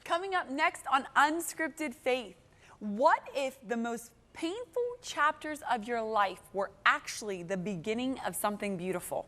Coming up next on Unscripted Faith, what if the most painful chapters of your life were actually the beginning of something beautiful?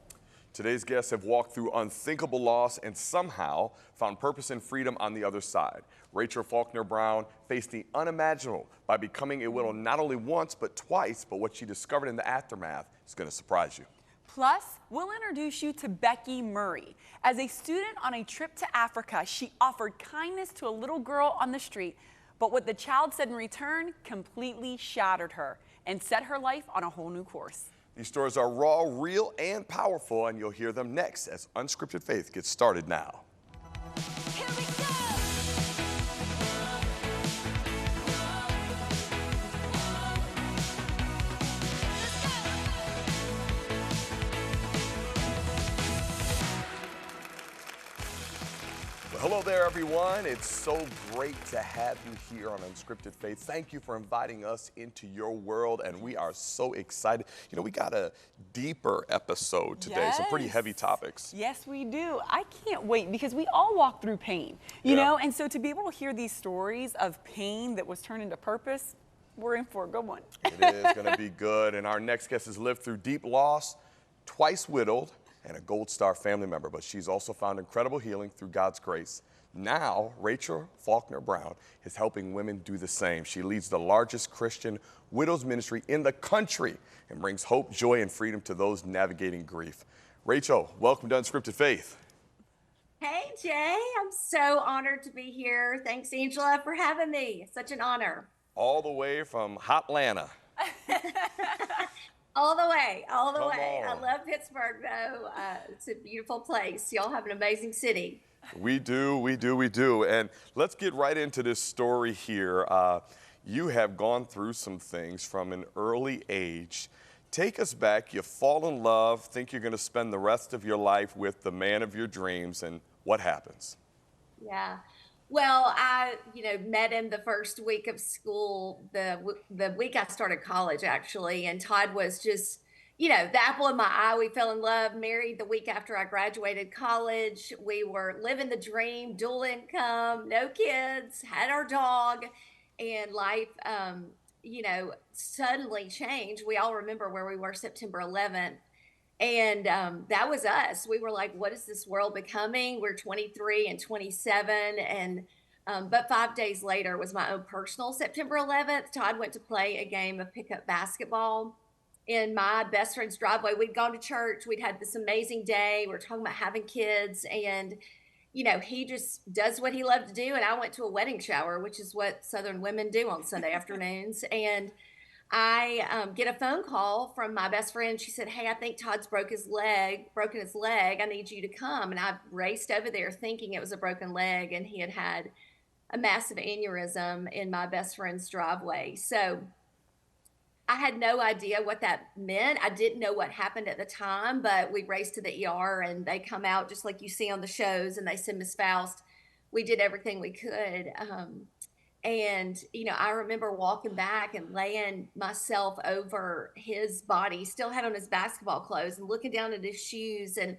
Today's guests have walked through unthinkable loss and somehow found purpose and freedom on the other side. Rachel Faulkner Brown faced the unimaginable by becoming a widow not only once but twice, but what she discovered in the aftermath is going to surprise you. Plus, we'll introduce you to Becky Murray. As a student on a trip to Africa, she offered kindness to a little girl on the street, but what the child said in return completely shattered her and set her life on a whole new course. These stories are raw, real, and powerful, and you'll hear them next as Unscripted Faith gets started now. Here we go! Hello there, everyone. It's so great to have you here on Unscripted Faith. Thank you for inviting us into your world, and we are so excited. You know, we got a deeper episode today, some pretty heavy topics. Yes, we do. I can't wait because we all walk through pain, you know, and so to be able to hear these stories of pain that was turned into purpose, we're in for a good one. It is going to be good, and our next guest has lived through deep loss, twice widowed, and a Gold Star family member, but she's also found incredible healing through God's grace. Now, Rachel Faulkner Brown is helping women do the same. She leads the largest Christian widows ministry in the country and brings hope, joy, and freedom to those navigating grief. Rachel, welcome to Unscripted Faith. Hey, Jay, I'm so honored to be here. Thanks, Angela, for having me. Such an honor. All the way from Hotlanta. All the way, all the Come way. I on. love Pittsburgh, though. It's a beautiful place. Y'all have an amazing city. We do, we do, we do. And let's get right into this story here. You have gone through some things from an early age. Take us back. You fall in love, think you're going to spend the rest of your life with the man of your dreams, and what happens? Yeah. Well, I, met him the first week of school, the week I started college, actually. And Todd was just, the apple in my eye. We fell in love, married the week after I graduated college. We were living the dream, dual income, no kids, had our dog, and life, suddenly changed. We all remember where we were September 11th. And that was us. We were like, what is this world becoming? We're 23 and 27. And but 5 days later was my own personal September 11th. Todd went to play a game of pickup basketball in my best friend's driveway. We'd gone to church. We'd had this amazing day. We were talking about having kids. And, he just does what he loved to do. And I went to a wedding shower, which is what Southern women do on Sunday afternoons. And I get a phone call from my best friend. She said, hey, I think Todd's broken his leg. I need you to come. And I raced over there thinking it was a broken leg, and he had a massive aneurysm in my best friend's driveway. So I had no idea what that meant. I didn't know what happened at the time, but we raced to the ER, and they come out just like you see on the shows, and they said, Miss Faust, we did everything we could. And, I remember walking back and laying myself over his body, still had on his basketball clothes, and looking down at his shoes. And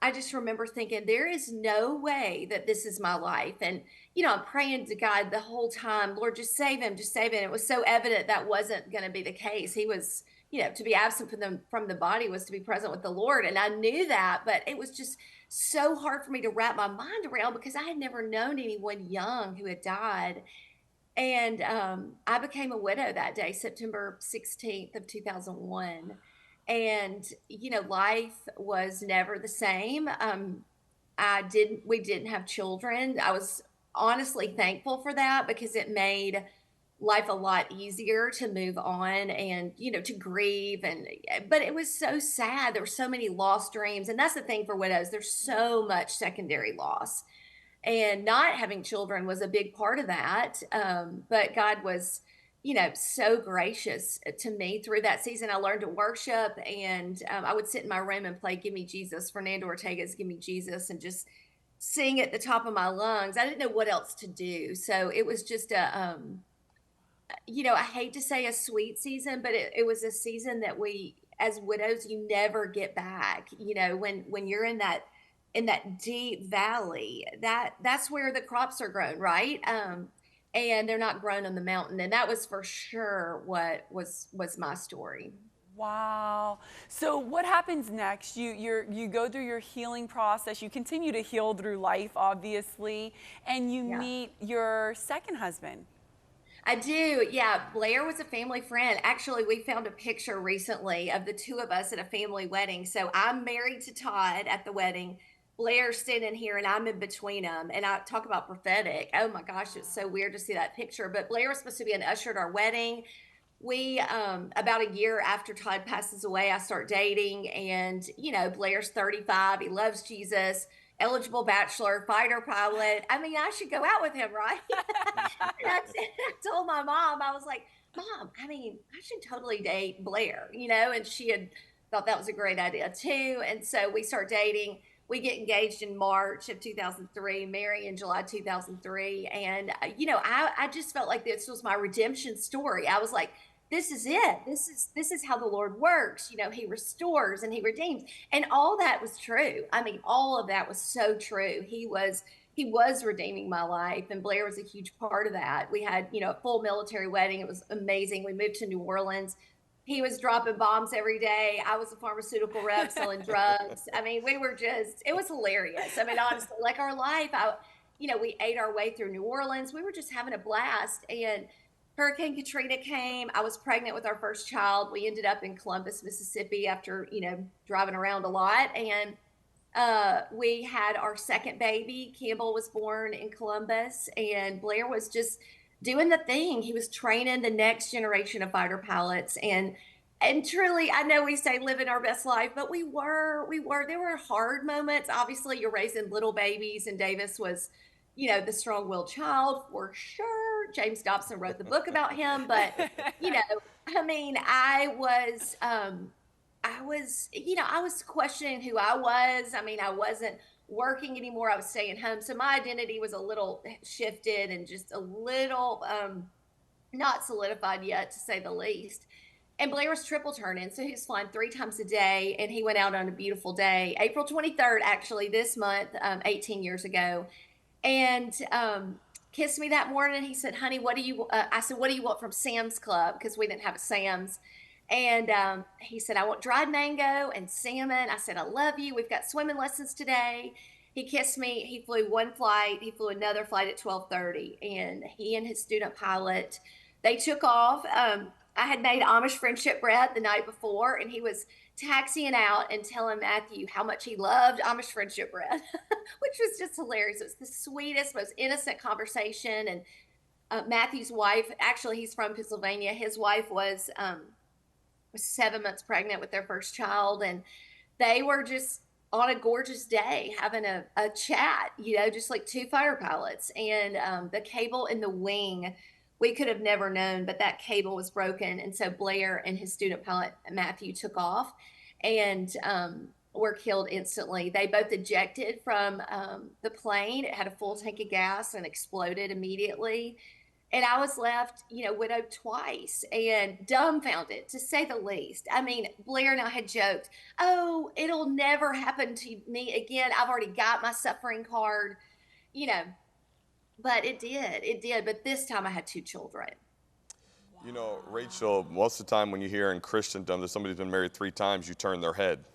I just remember thinking, there is no way that this is my life. And, I'm praying to God the whole time, Lord, just save him, just save him. It was so evident that wasn't going to be the case. He was, to be absent from the body was to be present with the Lord. And I knew that, but it was just so hard for me to wrap my mind around because I had never known anyone young who had died. And I became a widow that day, September 16th of 2001. And, life was never the same. We didn't have children. I was honestly thankful for that because it made life a lot easier to move on and, to grieve. But it was so sad. There were so many lost dreams. And that's the thing for widows. There's so much secondary loss. And not having children was a big part of that. But God was, so gracious to me through that season. I learned to worship, and I would sit in my room and play Give Me Jesus, Fernando Ortega's Give Me Jesus, and just sing at the top of my lungs. I didn't know what else to do. So it was just I hate to say a sweet season, but it was a season that we, as widows, you never get back. When you're in that in that deep valley, that's where the crops are grown, right? And they're not grown on the mountain. And that was for sure what was my story. Wow. So what happens next? You go through your healing process. You continue to heal through life, obviously, and you Yeah. meet your second husband. I do. Yeah. Blair was a family friend. Actually, we found a picture recently of the two of us at a family wedding. So I'm married to Todd at the wedding. Blair's standing here and I'm in between them. And I talk about prophetic. Oh my gosh, it's so weird to see that picture. But Blair was supposed to be an usher at our wedding. We about a year after Todd passes away, I start dating, and Blair's 35. He loves Jesus, eligible bachelor, fighter pilot. I mean, I should go out with him, right? And I told my mom, I was like, Mom, I mean, I should totally date Blair, and she had thought that was a great idea too. And so we start dating. We get engaged in March of 2003, marry in July 2003. And, I just felt like this was my redemption story. I was like, this is it. This is how the Lord works. He restores and he redeems. And all that was true. I mean, all of that was so true. He was redeeming my life, and Blair was a huge part of that. We had, a full military wedding. It was amazing. We moved to New Orleans. He was dropping bombs every day. I was a pharmaceutical rep selling drugs. I mean, it was hilarious. I mean, honestly, like our life, we ate our way through New Orleans. We were just having a blast. And Hurricane Katrina came. I was pregnant with our first child. We ended up in Columbus, Mississippi after, driving around a lot. And we had our second baby. Campbell was born in Columbus, and Blair was just doing the thing. He was training the next generation of fighter pilots. And truly, I know we say living our best life, but there were hard moments. Obviously, you're raising little babies, and Davis was, the strong-willed child for sure. James Dobson wrote the book about him, but, I mean, I was questioning who I was. I mean, I wasn't working anymore. I was staying home. So my identity was a little shifted and just a little not solidified yet, to say the least. And Blair was triple turning. So he was flying 3 times a day, and he went out on a beautiful day, April 23rd, actually, this month, 18 years ago. And kissed me that morning. He said, honey, I said, what do you want from Sam's Club? Because we didn't have a Sam's. And he said, I want dried mango and salmon. I said, I love you. We've got swimming lessons today. He kissed me. He flew one flight. He flew another flight at 12:30. And he and his student pilot, they took off. I had made Amish friendship bread the night before, and he was taxiing out and telling Matthew how much he loved Amish friendship bread, which was just hilarious. It was the sweetest, most innocent conversation. And Matthew's wife, actually, he's from Pennsylvania. His wife was 7 months pregnant with their first child, and they were just on a gorgeous day having a chat, just like two fighter pilots. And the cable in the wing, we could have never known, but that cable was broken. And so Blair and his student pilot, Matthew, took off and were killed instantly. They both ejected from the plane. It had a full tank of gas and exploded immediately. And I was left, widowed twice and dumbfounded, to say the least. I mean, Blair and I had joked, oh, it'll never happen to me again. I've already got my suffering card, but it did. It did. But this time I had 2 children. Rachel, most of the time when you hear in Christendom that somebody's been married 3 times, you turn their head.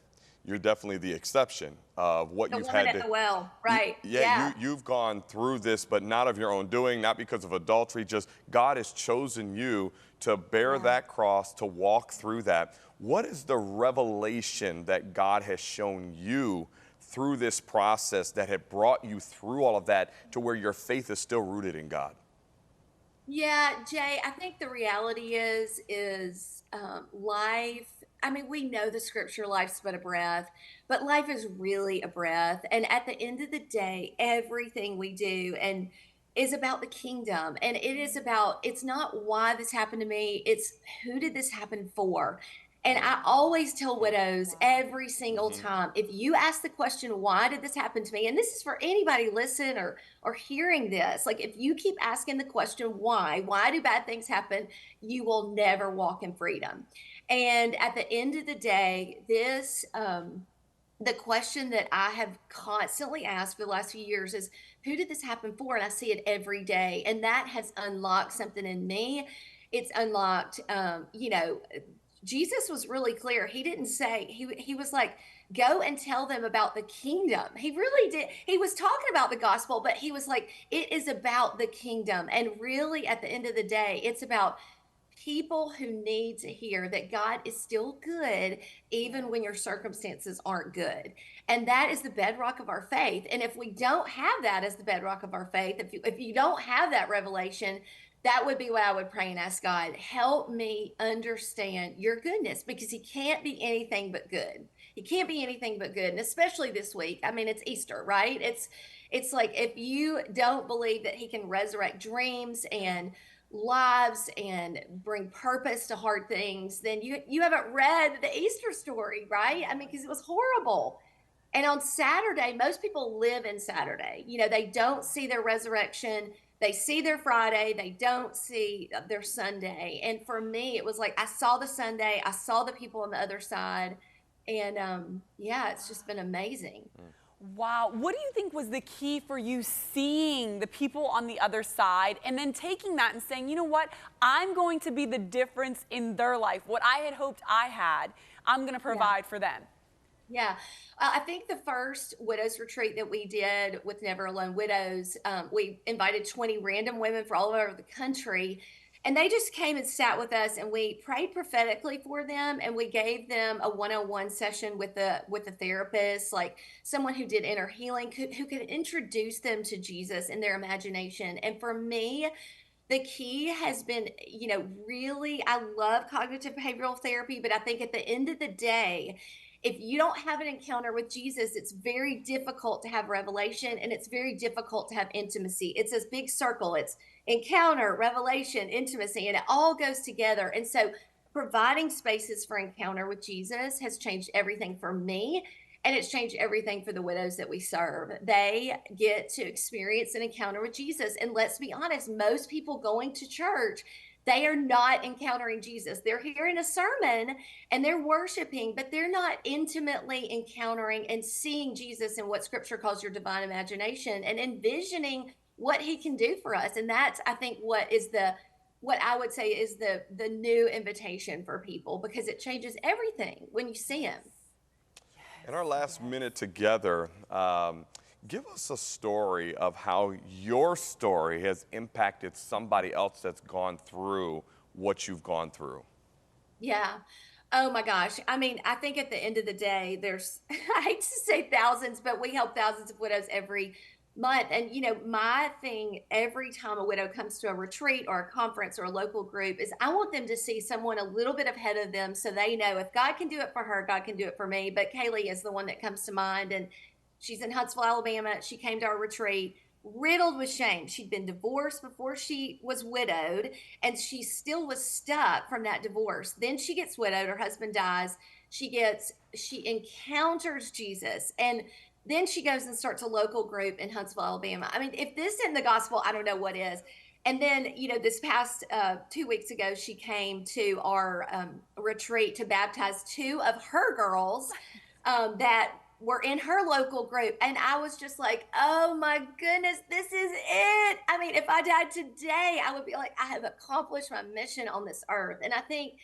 You're definitely the exception of what you've had to. Well, right. You've gone through this, but not of your own doing, not because of adultery. Just God has chosen you to bear that cross, to walk through that. What is the revelation that God has shown you through this process that had brought you through all of that to where your faith is still rooted in God? Yeah, Jay, I think the reality is life. I mean, we know the scripture, life's but a breath, but life is really a breath. And at the end of the day, everything we do is about the kingdom. And it's not why this happened to me. It's who did this happen for? And I always tell widows every single time, if you ask the question, why did this happen to me? And this is for anybody listening or hearing this. Like, if you keep asking the question, why do bad things happen? You will never walk in freedom. And at the end of the day, the question that I have constantly asked for the last few years is, who did this happen for? And I see it every day. And that has unlocked something in me. It's unlocked, Jesus was really clear. He didn't say, he was like, go and tell them about the kingdom. He really did. He was talking about the gospel, but he was like, it is about the kingdom. And really, at the end of the day, it's about people who need to hear that God is still good, even when your circumstances aren't good. And that is the bedrock of our faith. And if we don't have that as the bedrock of our faith, if you don't have that revelation, that would be what I would pray and ask God, help me understand your goodness, because he can't be anything but good. He can't be anything but good. And especially this week. I mean, it's Easter, right? It's like, if you don't believe that he can resurrect dreams and lives and bring purpose to hard things, then you haven't read the Easter story, right? I mean, because it was horrible. And on Saturday, most people live in Saturday. They don't see their resurrection. They see their Friday. They don't see their Sunday. And for me, it was like, I saw the Sunday. I saw the people on the other side. And yeah, it's just been amazing. Wow. What do you think was the key for you seeing the people on the other side and then taking that and saying, you know what, I'm going to be the difference in their life. What I had hoped I had, I'm going to provide for them. Yeah. I think the first widows retreat that we did with Never Alone Widows, we invited 20 random women from all over the country. And they just came and sat with us, and we prayed prophetically for them, and we gave them a one-on-one session with a therapist, like someone who did inner healing, who could introduce them to Jesus in their imagination. And for me, the key has been, really, I love cognitive behavioral therapy, but I think at the end of the day, if you don't have an encounter with Jesus, it's very difficult to have revelation, and it's very difficult to have intimacy. It's this big circle. It's encounter, revelation, intimacy, and it all goes together. And so providing spaces for encounter with Jesus has changed everything for me, and it's changed everything for the widows that we serve. They get to experience an encounter with Jesus. And let's be honest, most people going to church, they are not encountering Jesus. They're hearing a sermon and they're worshiping, but they're not intimately encountering and seeing Jesus in what Scripture calls your divine imagination and envisioning what he can do for us. And that's, I think, what I would say is the new invitation for people, because it changes everything when you see him. In our last minute together, give us a story of how your story has impacted somebody else that's gone through what you've gone through. Yeah. Oh my gosh. I mean, I think at the end of the day, there's, I hate to say thousands, but we help thousands of widows every month. And, my thing every time a widow comes to a retreat or a conference or a local group is I want them to see someone a little bit ahead of them, so they know if God can do it for her, God can do it for me. But Kaylee is the one that comes to mind. And she's in Huntsville, Alabama. She came to our retreat riddled with shame. She'd been divorced before she was widowed, and she still was stuck from that divorce. Then she gets widowed. Her husband dies. She encounters Jesus, and then she goes and starts a local group in Huntsville, Alabama. I mean, if this isn't the gospel, I don't know what is. And then, this past 2 weeks ago, she came to our retreat to baptize 2 of her girls that were in her local group. And I was just like, oh my goodness, this is it. I mean, if I died today, I would be like, I have accomplished my mission on this earth. And I think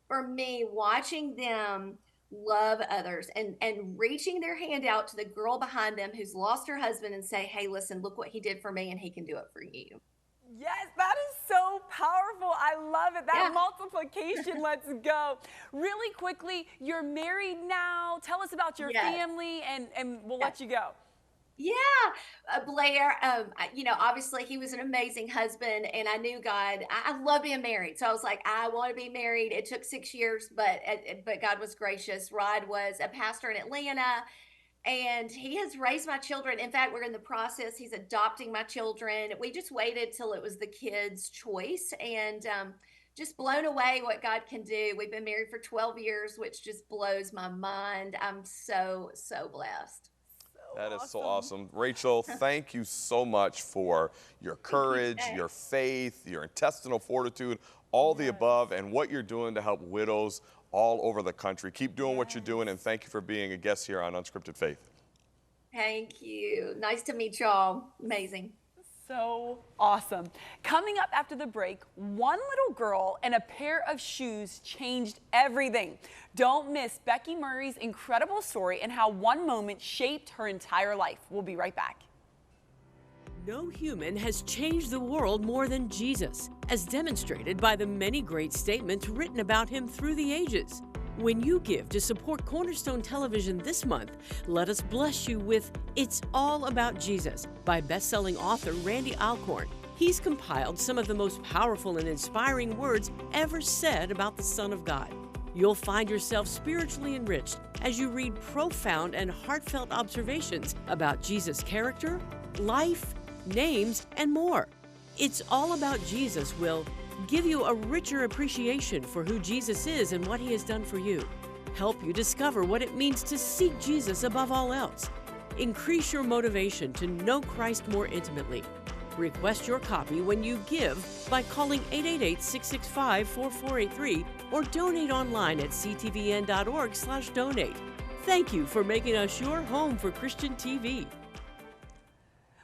for me, watching them love others and reaching their hand out to the girl behind them who's lost her husband and say, hey, listen, look what he did for me, and he can do it for you. Yes, that is so powerful. I love it. That multiplication, let's go. Really quickly, you're married now. Tell us about your family, and we'll let you go. Yeah, Blair, obviously he was an amazing husband, and I knew God. I love being married. So I was like, I want to be married. It took 6 years, but God was gracious. Rod was a pastor in Atlanta, and he has raised my children. In fact, we're in the process. He's adopting my children. We just waited till it was the kids' choice, and just blown away what God can do. We've been married for 12 years, which just blows my mind. I'm so, so blessed. That is so awesome. Rachel, thank you so much for your courage, your faith, your intestinal fortitude, all the above, and what you're doing to help widows all over the country. Keep doing what you're doing, and thank you for being a guest here on Unscripted Faith. Thank you. Nice to meet y'all. Amazing. So awesome. Coming up after the break, one little girl and a pair of shoes changed everything. Don't miss Becky Murray's incredible story and how one moment shaped her entire life. We'll be right back. No human has changed the world more than Jesus, as demonstrated by the many great statements written about him through the ages. When you give to support Cornerstone Television this month, let us bless you with It's All About Jesus by best-selling author Randy Alcorn. He's compiled some of the most powerful and inspiring words ever said about the Son of God. You'll find yourself spiritually enriched as you read profound and heartfelt observations about Jesus' character, life, names, and more. It's All About Jesus will give you a richer appreciation for who Jesus is and what he has done for you. Help you discover what it means to seek Jesus above all else. Increase your motivation to know Christ more intimately. Request your copy when you give by calling 888-665-4483 or donate online at ctvn.org/donate. Thank you for making us your home for Christian TV.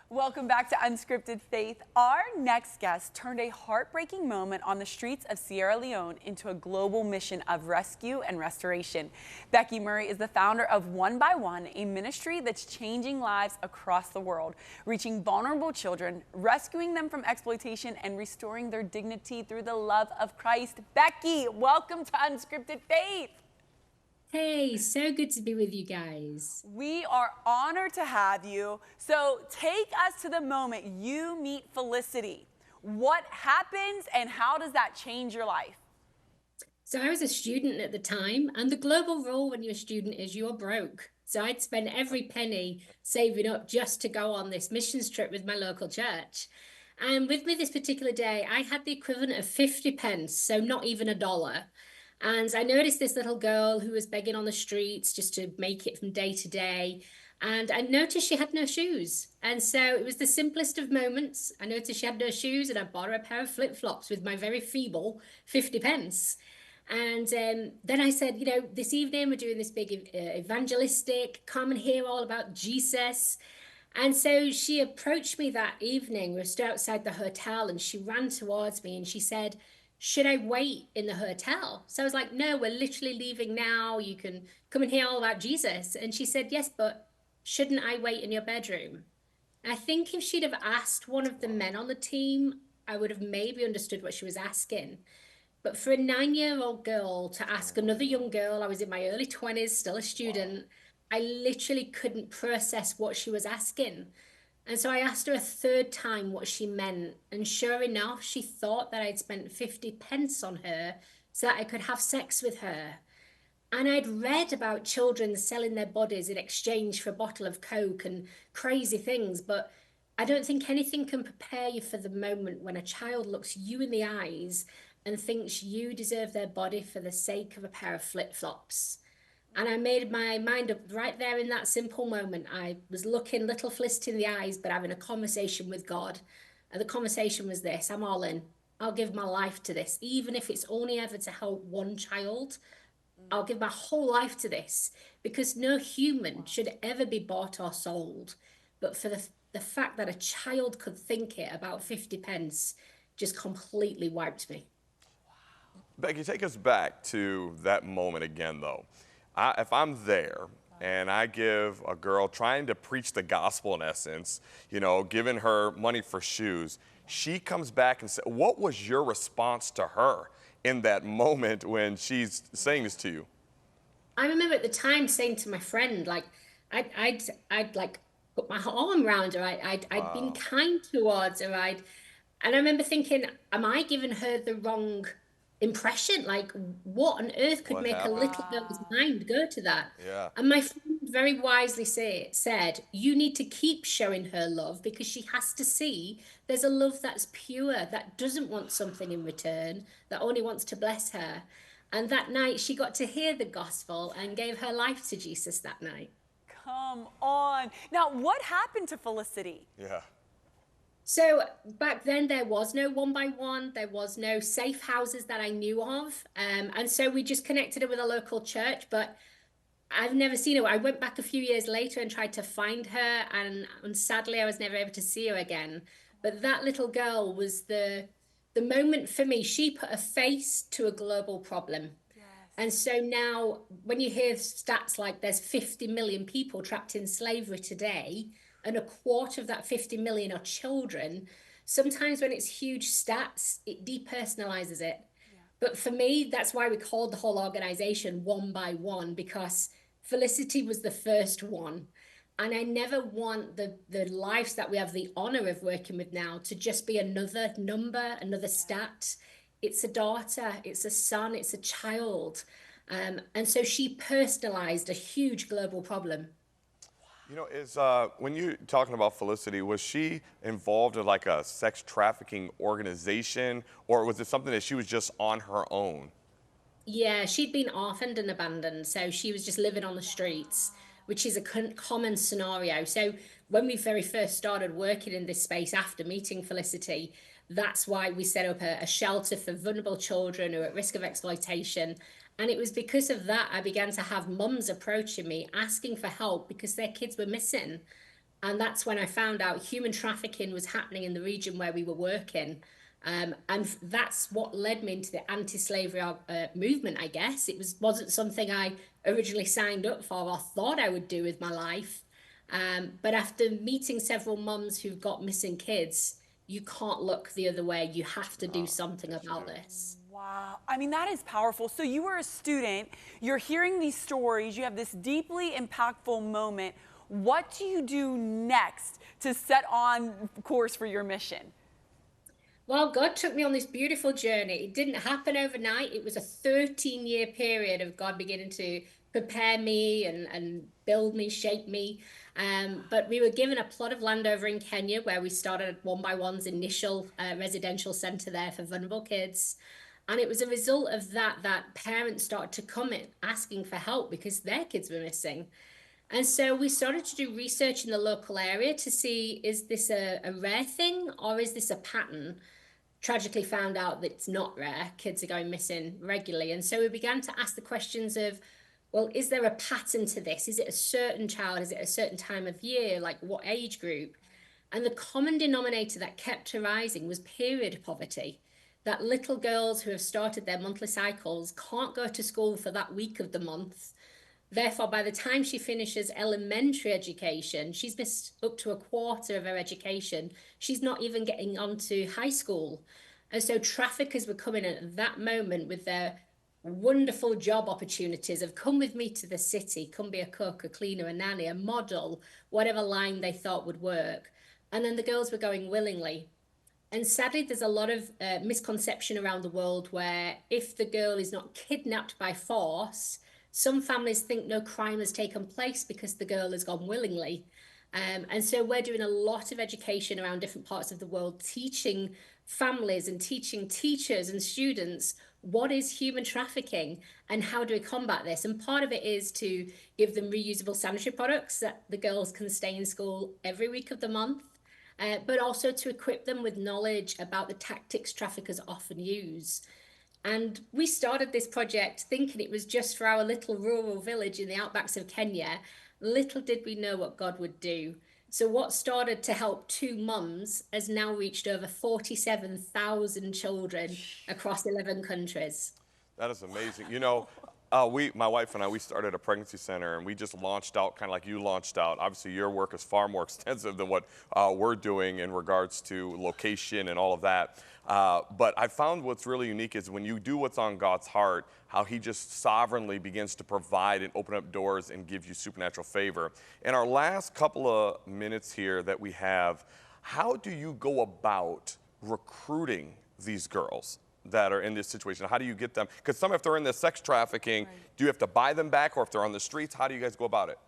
Welcome back to Unscripted Faith. Our next guest turned a heartbreaking moment on the streets of Sierra Leone into a global mission of rescue and restoration. Becky Murray is the founder of One by One, a ministry that's changing lives across the world, reaching vulnerable children, rescuing them from exploitation, and restoring their dignity through the love of Christ. Becky, welcome to Unscripted Faith. Hey, so good to be with you guys. We are honored to have you. So take us to the moment you meet Felicity. What happens and how does that change your life? So I was a student at the time, and the global rule when you're a student is you're broke. So I'd spend every penny saving up just to go on this missions trip with my local church. And with me this particular day, I had the equivalent of 50 pence, so not even $1. And I noticed this little girl who was begging on the streets just to make it from day to day. And I noticed she had no shoes. And so it was the simplest of moments. I noticed she had no shoes, and I bought her a pair of flip-flops with my very feeble 50 pence. And then I said, you know, this evening we're doing this big evangelistic, come and hear all about Jesus. And so she approached me that evening. We were stood outside the hotel, and she ran towards me and she said, should I wait in the hotel? So I was like, no, we're literally leaving now. You can come and hear all about Jesus. And she said, yes, but shouldn't I wait in your bedroom? And I think if she'd have asked one of the men on the team, I would have maybe understood what she was asking. But for a 9-year-old girl to ask another young girl, I was in my early 20s, still a student, I literally couldn't process what she was asking. And so I asked her a third time what she meant. And sure enough, she thought that I'd spent 50 pence on her so that I could have sex with her. And I'd read about children selling their bodies in exchange for a bottle of Coke and crazy things. But I don't think anything can prepare you for the moment when a child looks you in the eyes and thinks you deserve their body for the sake of a pair of flip-flops. And I made my mind up right there in that simple moment. I was looking little Felicity in the eyes, but having a conversation with God. And the conversation was this: I'm all in. I'll give my life to this. Even if it's only ever to help one child, I'll give my whole life to this. Because no human should ever be bought or sold. But for the fact that a child could think it about 50 pence just completely wiped me. Becky, take us back to that moment again, though. If I'm there and I give a girl trying to preach the gospel in essence, you know, giving her money for shoes, she comes back and says, what was your response to her in that moment when she's saying this to you? I remember at the time saying to my friend, like, I'd like put my arm around her. I'd been kind towards her. And I remember thinking, am I giving her the wrong impression? Like, what on earth could make a little girl's mind go to that? Yeah. And my friend very wisely said, you need to keep showing her love, because she has to see there's a love that's pure, that doesn't want something in return, that only wants to bless her. And that night she got to hear the gospel and gave her life to Jesus that night. Come on. Now, what happened to Felicity? Yeah. So back then there was no one by one, there was no safe houses that I knew of. And so we just connected her with a local church, but I've never seen her. I went back a few years later and tried to find her, and sadly I was never able to see her again. But that little girl was the moment for me. She put a face to a global problem. And so now when you hear stats like there's 50 million people trapped in slavery today, and a quarter of that 50 million are children, sometimes when it's huge stats, it depersonalizes it. But for me, that's why we called the whole organization One by One, because Felicity was the first one. And I never want the lives that we have the honor of working with now to just be another number, another stat. It's a daughter, it's a son, it's a child. And so she personalized a huge global problem. You know, when you're talking about Felicity, was she involved in like a sex trafficking organization, or was it something that she was just on her own? Yeah, she'd been orphaned and abandoned, so she was just living on the streets, which is a common scenario. So when we very first started working in this space after meeting Felicity, that's why we set up a shelter for vulnerable children who are at risk of exploitation. And it was because of that I began to have mums approaching me asking for help because their kids were missing. And that's when I found out human trafficking was happening in the region where we were working. And that's what led me into the anti-slavery movement, I guess. Wasn't something I originally signed up for or thought I would do with my life. But after meeting several mums who've got missing kids, you can't look the other way. You have to do something about this. Wow. I mean, that is powerful. So you were a student, you're hearing these stories, you have this deeply impactful moment. What do you do next to set on course for your mission? Well, God took me on this beautiful journey. It didn't happen overnight. It was a 13-year period of God beginning to prepare me and build me, shape me. But we were given a plot of land over in Kenya where we started One by One's initial residential center there for vulnerable kids. And it was a result of that parents started to come in asking for help because their kids were missing. And so we started to do research in the local area to see, is this a rare thing or is this a pattern? Tragically found out that it's not rare. Kids are going missing regularly. And so we began to ask the questions of, well, is there a pattern to this? Is it a certain child? Is it a certain time of year? Like what age group? And the common denominator that kept arising was period poverty. That little girls who have started their monthly cycles can't go to school for that week of the month. Therefore, by the time she finishes elementary education, she's missed up to a quarter of her education. She's not even getting onto high school. And so traffickers were coming in at that moment with their wonderful job opportunities of come with me to the city, come be a cook, a cleaner, a nanny, a model, whatever line they thought would work. And then the girls were going willingly. And sadly, there's a lot of misconception around the world where if the girl is not kidnapped by force, some families think no crime has taken place because the girl has gone willingly. And so we're doing a lot of education around different parts of the world, teaching families and teaching teachers and students what is human trafficking and how do we combat this. And part of it is to give them reusable sanitary products that the girls can stay in school every week of the month. But also to equip them with knowledge about the tactics traffickers often use. And we started this project thinking it was just for our little rural village in the outbacks of Kenya. Little did we know what God would do. So what started to help 2 mums has now reached over 47,000 children across 11 countries. That is amazing. You know, my wife and I, we started a pregnancy center, and we just launched out kind of like you launched out. Obviously, your work is far more extensive than what we're doing in regards to location and all of that. But I found what's really unique is when you do what's on God's heart, how he just sovereignly begins to provide and open up doors and give you supernatural favor. In our last couple of minutes here that we have, how do you go about recruiting these girls that are in this situation? How do you get them? Because some, if they're in the sex trafficking, do you have to buy them back, or if they're on the streets, how do you guys go about it?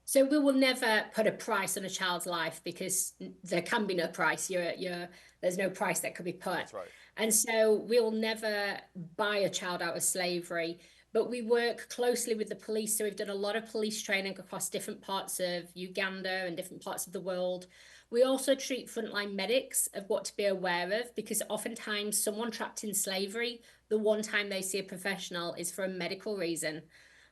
So we will never put a price on a child's life because there can be no price. There's no price that could be put. That's right. And so we'll never buy a child out of slavery, but we work closely with the police. So we've done a lot of police training across different parts of Uganda and different parts of the world. We also treat frontline medics of what to be aware of, because oftentimes someone trapped in slavery, the one time they see a professional is for a medical reason.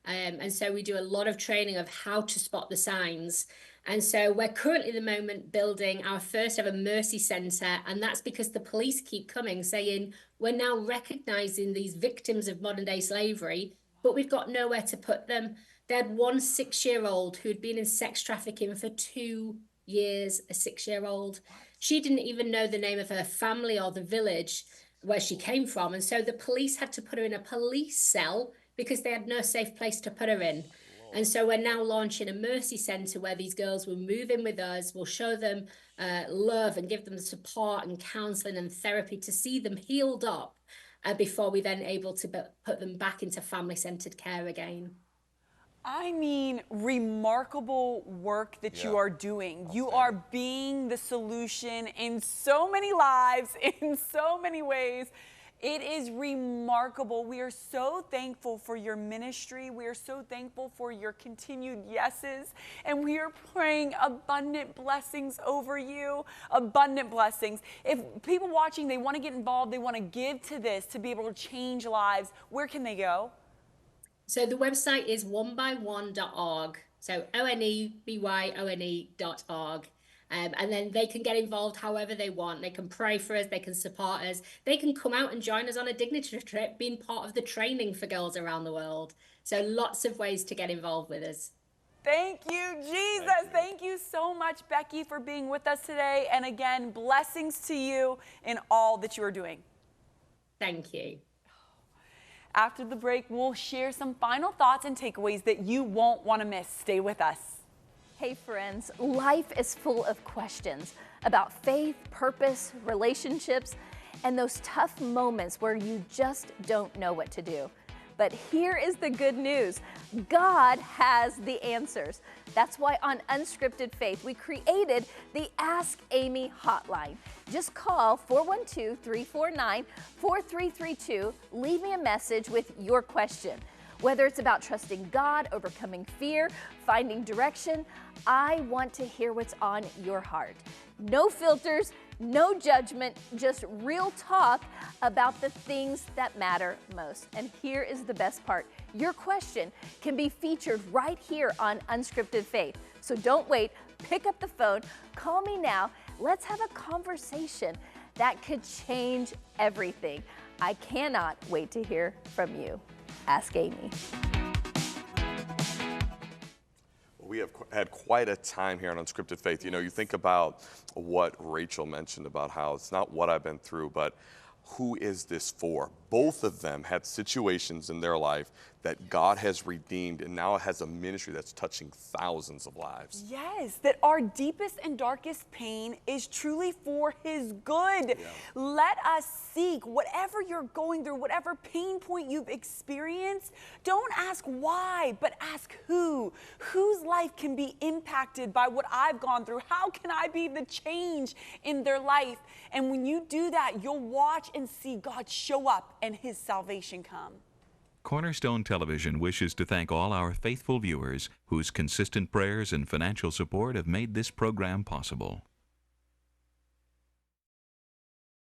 And so we do a lot of training of how to spot the signs. And so we're currently at the moment building our first ever Mercy Centre, and that's because the police keep coming saying, we're now recognizing these victims of modern day slavery, but we've got nowhere to put them. They had one 6-year-old who'd been in sex trafficking for 2 years, a 6-year-old. She didn't even know the name of her family or the village where she came from. And so the police had to put her in a police cell because they had no safe place to put her in. And so we're now launching a Mercy Centre where these girls will move in with us. We'll show them love and give them the support and counselling and therapy to see them healed up before we then able to put them back into family-centred care again. I mean, remarkable work that you are doing. You are being the solution in so many lives, in so many ways. It is remarkable. We are so thankful for your ministry. We are so thankful for your continued yeses. And we are praying abundant blessings over you, abundant blessings. If people watching, they want to get involved, they want to give to this, to be able to change lives, where can they go? So the website is onebyone.org. So ONEBYONE.org. And then they can get involved however they want. They can pray for us, they can support us, they can come out and join us on a dignity trip, being part of the training for girls around the world. So lots of ways to get involved with us. Thank you, Jesus. Thank you so much, Becky, for being with us today. And again, blessings to you in all that you are doing. Thank you. After the break, we'll share some final thoughts and takeaways that you won't want to miss. Stay with us. Hey friends, life is full of questions about faith, purpose, relationships, and those tough moments where you just don't know what to do. But here is the good news. God has the answers. That's why on Unscripted Faith, we created the Ask Amy hotline. Just call 412-349-4332. Leave me a message with your question. Whether it's about trusting God, overcoming fear, finding direction, I want to hear what's on your heart. No filters, no judgment, just real talk about the things that matter most. And here is the best part. Your question can be featured right here on Unscripted Faith. So don't wait, pick up the phone, call me now. Let's have a conversation that could change everything. I cannot wait to hear from you. Ask Amy. We have had quite a time here on Unscripted Faith. You know, you think about what Rachel mentioned about how it's not what I've been through, but who is this for? Both of them had situations in their life that God has redeemed, and now it has a ministry that's touching thousands of lives. Yes, that our deepest and darkest pain is truly for His good. Let us seek whatever you're going through, whatever pain point you've experienced. Don't ask why, but ask who. Whose life can be impacted by what I've gone through? How can I be the change in their life? And when you do that, you'll watch and see God show up and His salvation come. Cornerstone Television wishes to thank all our faithful viewers whose consistent prayers and financial support have made this program possible.